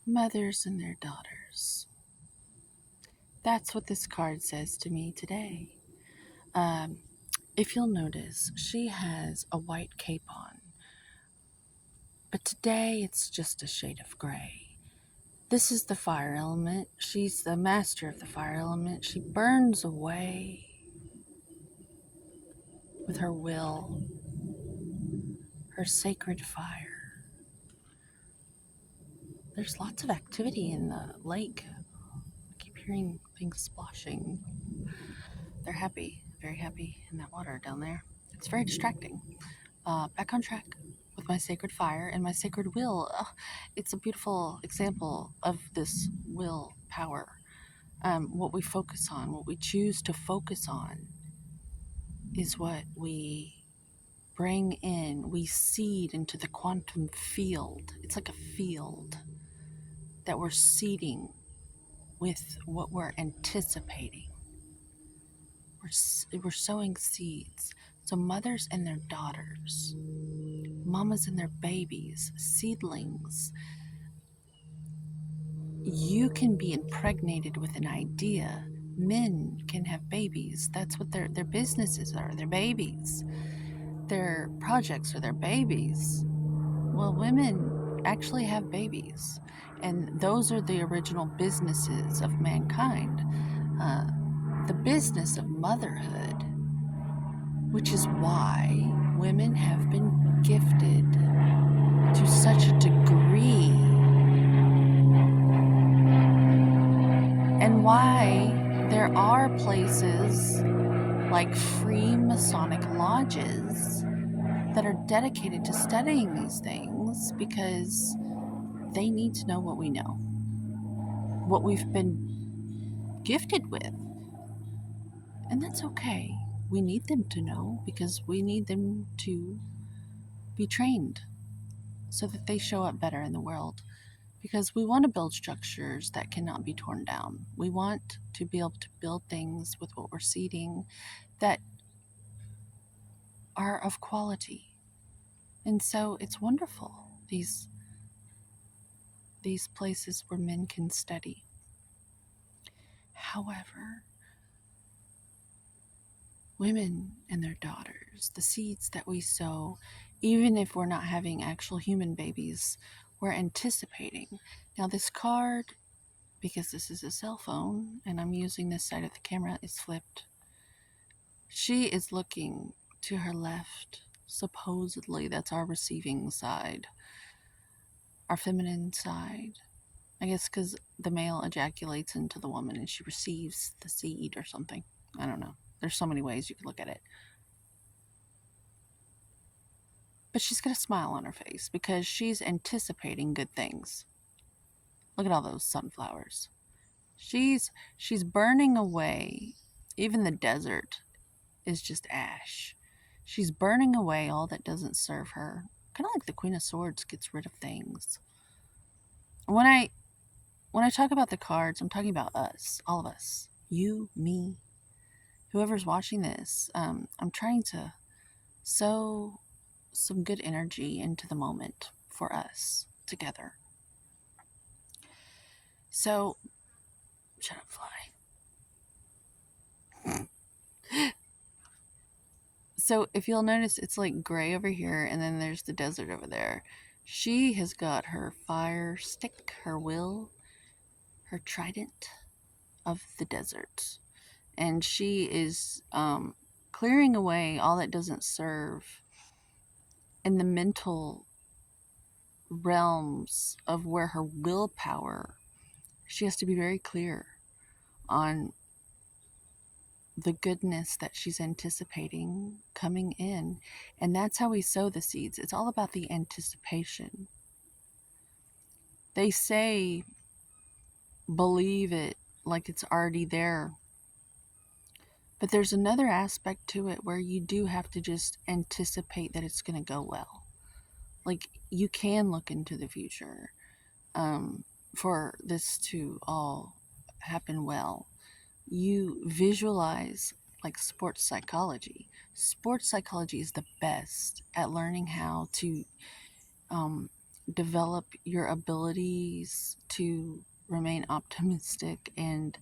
Mothers and their daughters. That's what this card says to me today. Um, if you'll notice, she has a white cape on, but today it's just a shade of gray. This is the fire element. She's the master of the fire element. She burns away with her will, her sacred fire. There's lots of activity in the lake. I keep hearing things splashing. They're happy, very happy in that water down there. It's very distracting. Back on track with my sacred fire and my sacred will. It's a beautiful example of this will power. What we focus on, what we choose to focus on, is what we bring in. We seed into the quantum field. It's like a field that we're seeding with what we're anticipating. We're sowing seeds. So mothers and their daughters, mamas and their babies, seedlings. You can be impregnated with an idea. Men can have babies. That's what their businesses are. Their babies. Their projects are their babies. Well, women actually have babies. And those are the original businesses of mankind. Uh, the business of motherhood, which is why women have been gifted to such a degree, and why there are places like free Masonic lodges that are dedicated to studying these things, because they need to know what we know, what we've been gifted with. And that's okay. We need them to know, because we need them to be trained so that they show up better in the world. Because we want to build structures that cannot be torn down. We want to be able to build things with what we're seeding that are of quality. And so it's wonderful, these places where men can study. However, women and their daughters, the seeds that we sow, even if we're not having actual human babies, we're anticipating. Now, this card, because this is a cell phone and I'm using this side of the camera, is flipped. She is looking to her left. Supposedly, that's our receiving side, our feminine side. I guess because the male ejaculates into the woman and she receives the seed or something. I don't know. There's so many ways you could look at it. But she's got a smile on her face because she's anticipating good things. Look at all those sunflowers. She's burning away. Even the desert is just ash. She's burning away all that doesn't serve her. Kind of like the Queen of Swords gets rid of things. When I talk about the cards, I'm talking about us, all of us. You, me, whoever's watching this. I'm trying to sow some good energy into the moment for us together. So, shut up, fly. So if you'll notice, it's like gray over here, and then there's the desert over there. She has got her fire stick, her will, her trident of the desert. And she is clearing away all that doesn't serve in the mental realms of where her willpower, she has to be very clear on the goodness that she's anticipating coming in. And that's how we sow the seeds. It's all about the anticipation. They say believe it like it's already there. But there's another aspect to it where you do have to just anticipate that it's going to go well. Like, you can look into the future for this to all happen well. You visualize, like sports psychology. Sports psychology is the best at learning how to develop your abilities to remain optimistic and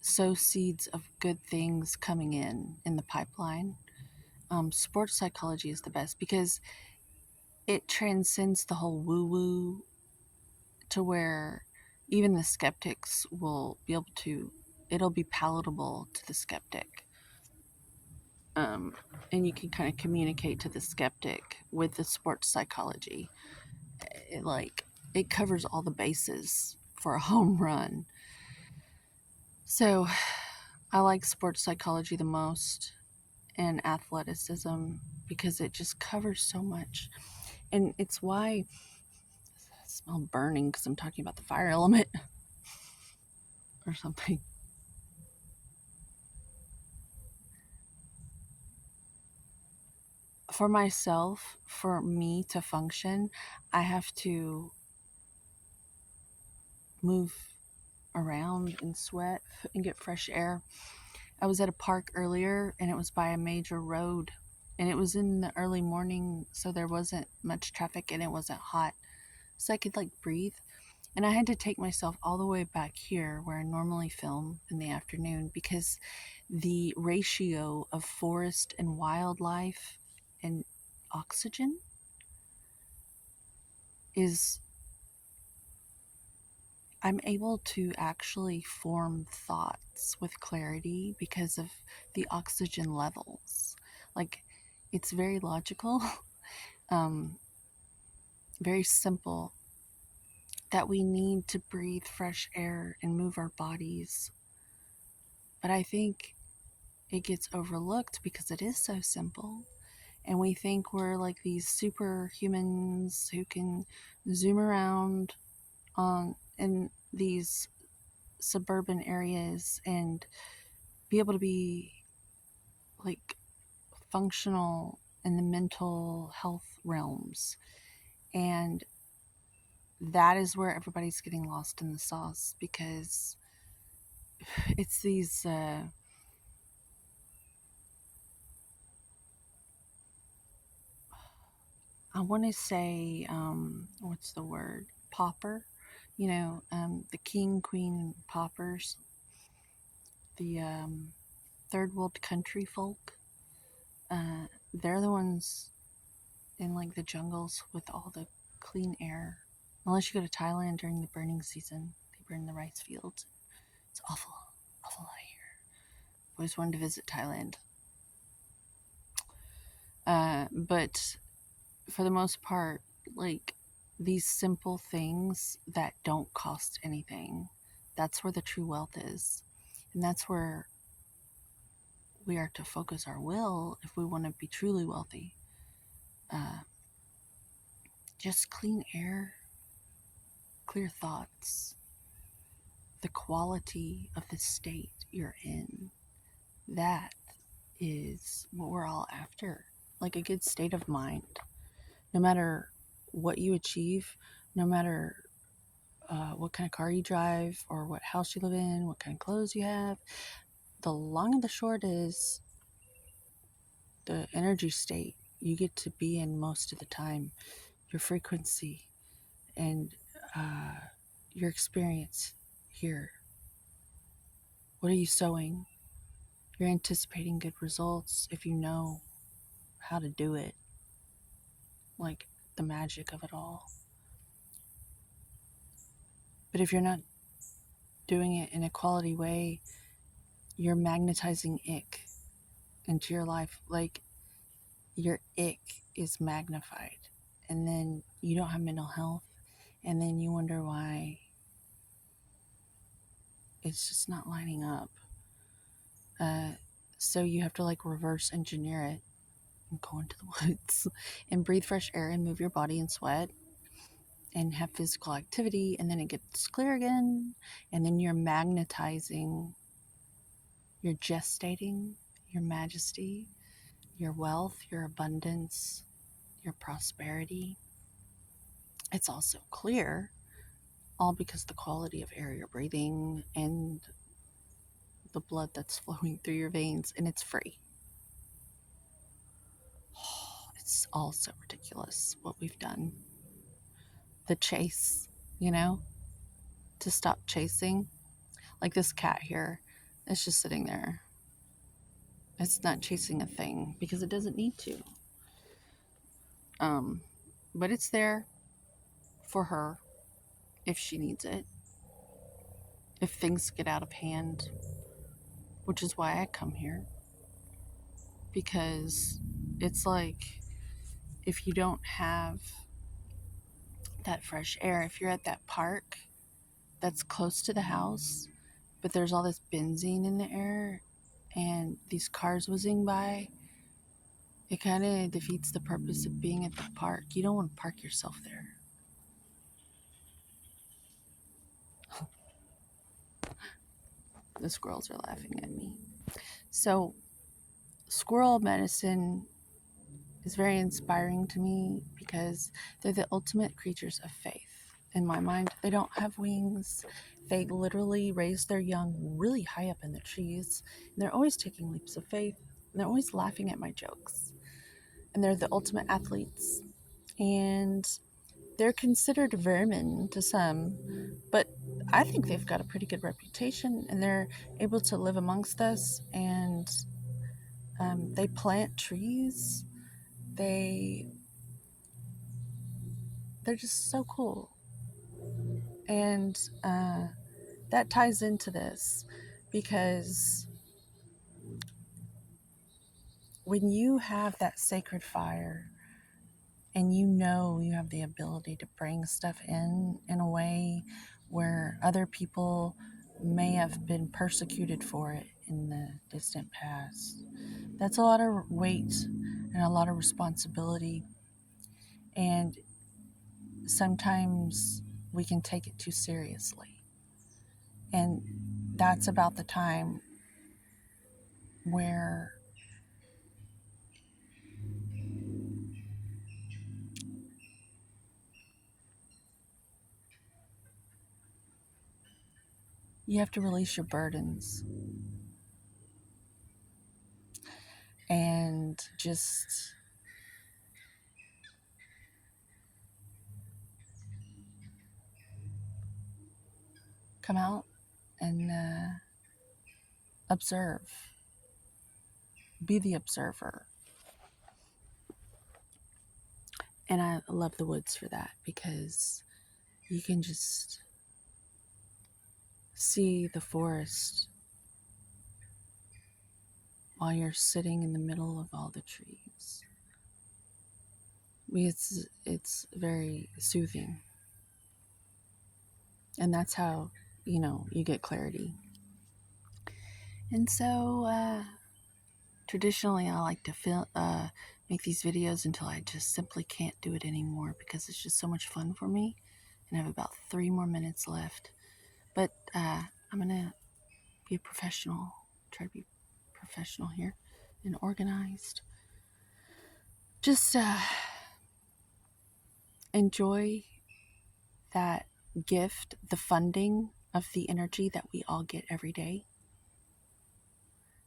sow seeds of good things coming in the pipeline. Sports psychology is the best because it transcends the whole woo woo to where even the skeptics will be able to, it'll be palatable to the skeptic. Um, and you can kind of communicate to the skeptic with the sports psychology. It, like, it covers all the bases for a home run. So I like sports psychology the most, and athleticism, because it just covers so much. And it's why I smell burning because I'm talking about the fire element or something. For myself, for me to function, I have to move around and sweat and get fresh air. I was at a park earlier and it was by a major road, and it was in the early morning, so there wasn't much traffic and it wasn't hot. So I could like breathe. And I had to take myself all the way back here where I normally film in the afternoon because the ratio of forest and wildlife and oxygen is, I'm able to actually form thoughts with clarity because of the oxygen levels. Like, it's very logical, um, very simple, that we need to breathe fresh air and move our bodies. But I think it gets overlooked because it is so simple. And we think we're like these superhumans who can zoom around on in these suburban areas and be able to be like functional in the mental health realms. And that is where everybody's getting lost in the sauce because it's these I want to say, what's the word? Pauper. The king, queen paupers, the third world country folk. They're the ones in like the jungles with all the clean air. Unless you go to Thailand during the burning season, they burn the rice fields. It's awful, awful out here. Always wanted to visit Thailand. But for the most part, like these simple things that don't cost anything, that's where the true wealth is. And that's where we are to focus our will if we want to be truly wealthy. Uh, just clean air, clear thoughts, the quality of the state you're in. That is what we're all after. Like a good state of mind. No matter what you achieve, no matter what kind of car you drive or what house you live in, what kind of clothes you have, the long and the short is the energy state you get to be in most of the time, your frequency, and uh, your experience here. What are you sowing? You're anticipating good results if you know how to do it, like the magic of it all. But if you're not doing it in a quality way, you're magnetizing ick into your life. Like your ick is magnified, and then you don't have mental health, and then you wonder why it's just not lining up. Uh, so you have to like reverse engineer it and go into the woods and breathe fresh air and move your body and sweat and have physical activity, and then it gets clear again, and then you're magnetizing, you're gestating your majesty, your wealth, your abundance, your prosperity. It's also clear, all because the quality of air you're breathing and the blood that's flowing through your veins, and it's free. It's all so ridiculous what we've done. the chase, you know, to stop chasing. Like this cat here, it's just sitting there. It's not chasing a thing because it doesn't need to. Um, but it's there for her if she needs it. If things get out of hand, which is why I come here. Because it's like if you don't have that fresh air, if you're at that park that's close to the house, but there's all this benzene in the air and these cars whizzing by, it kind of defeats the purpose of being at the park. You don't want to park yourself there. The squirrels are laughing at me. So, squirrel medicine is very inspiring to me because they're the ultimate creatures of faith. In my mind, they don't have wings. They literally raise their young really high up in the trees. And they're always taking leaps of faith. And they're always laughing at my jokes. And they're the ultimate athletes. And they're considered vermin to some, but I think they've got a pretty good reputation and they're able to live amongst us. And they plant trees. They're just so cool. And that ties into this because when you have that sacred fire and you know you have the ability to bring stuff in a way where other people may have been persecuted for it in the distant past, that's a lot of weight and a lot of responsibility. And sometimes we can take it too seriously. And that's about the time where you have to release your burdens and just come out and observe. Be the observer. And I love the woods for that because you can just see the forest while you're sitting in the middle of all the trees. It's very soothing. And that's how, you get clarity. And so traditionally I like to make these videos until I just simply can't do it anymore because it's just so much fun for me. And I have about 3 more minutes left. But I'm going to be a professional, try to be professional here and organized. Just enjoy that gift, the funding of the energy that we all get every day.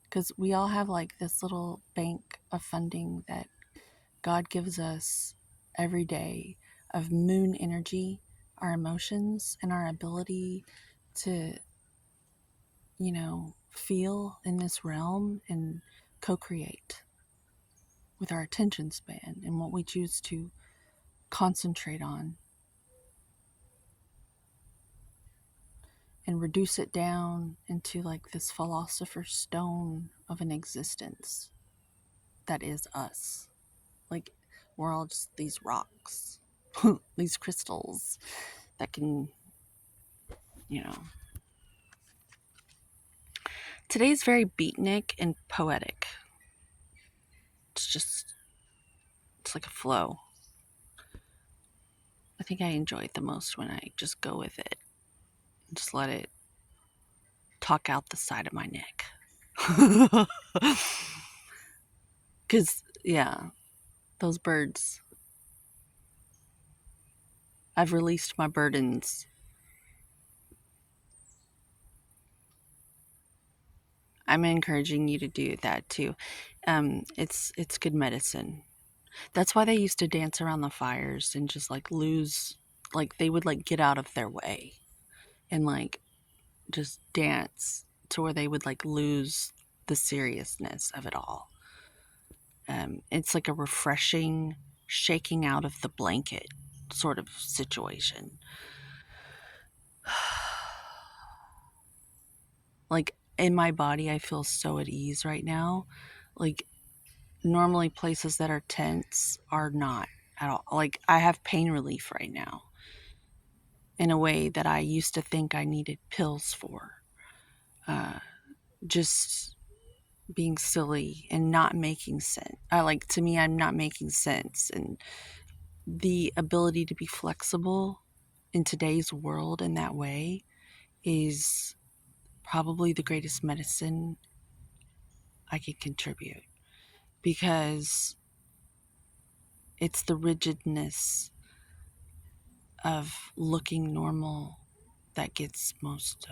Because we all have like this little bank of funding that God gives us every day of moon energy, our emotions, and our ability to, feel in this realm and co-create with our attention span and what we choose to concentrate on and reduce it down into like this philosopher's stone of an existence that is us. Like we're all just these rocks, these crystals that can, you know. Today's very beatnik and poetic. It's like a flow. I think I enjoy it the most when I just go with it and just let it talk out the side of my neck. Because, yeah, those birds, I've released my burdens. I'm encouraging you to do that too. It's good medicine. That's why they used to dance around the fires and just like lose like they would like get out of their way and like just dance to where they would like lose the seriousness of it all. It's like a refreshing shaking out of the blanket sort of situation. Like in my body, I feel so at ease right now. Like normally places that are tense are not at all. Like I have pain relief right now in a way that I used to think I needed pills for. Just being silly and not making sense. Like to me, I'm not making sense. And the ability to be flexible in today's world in that way is probably the greatest medicine I can contribute, because it's the rigidness of looking normal that gets most of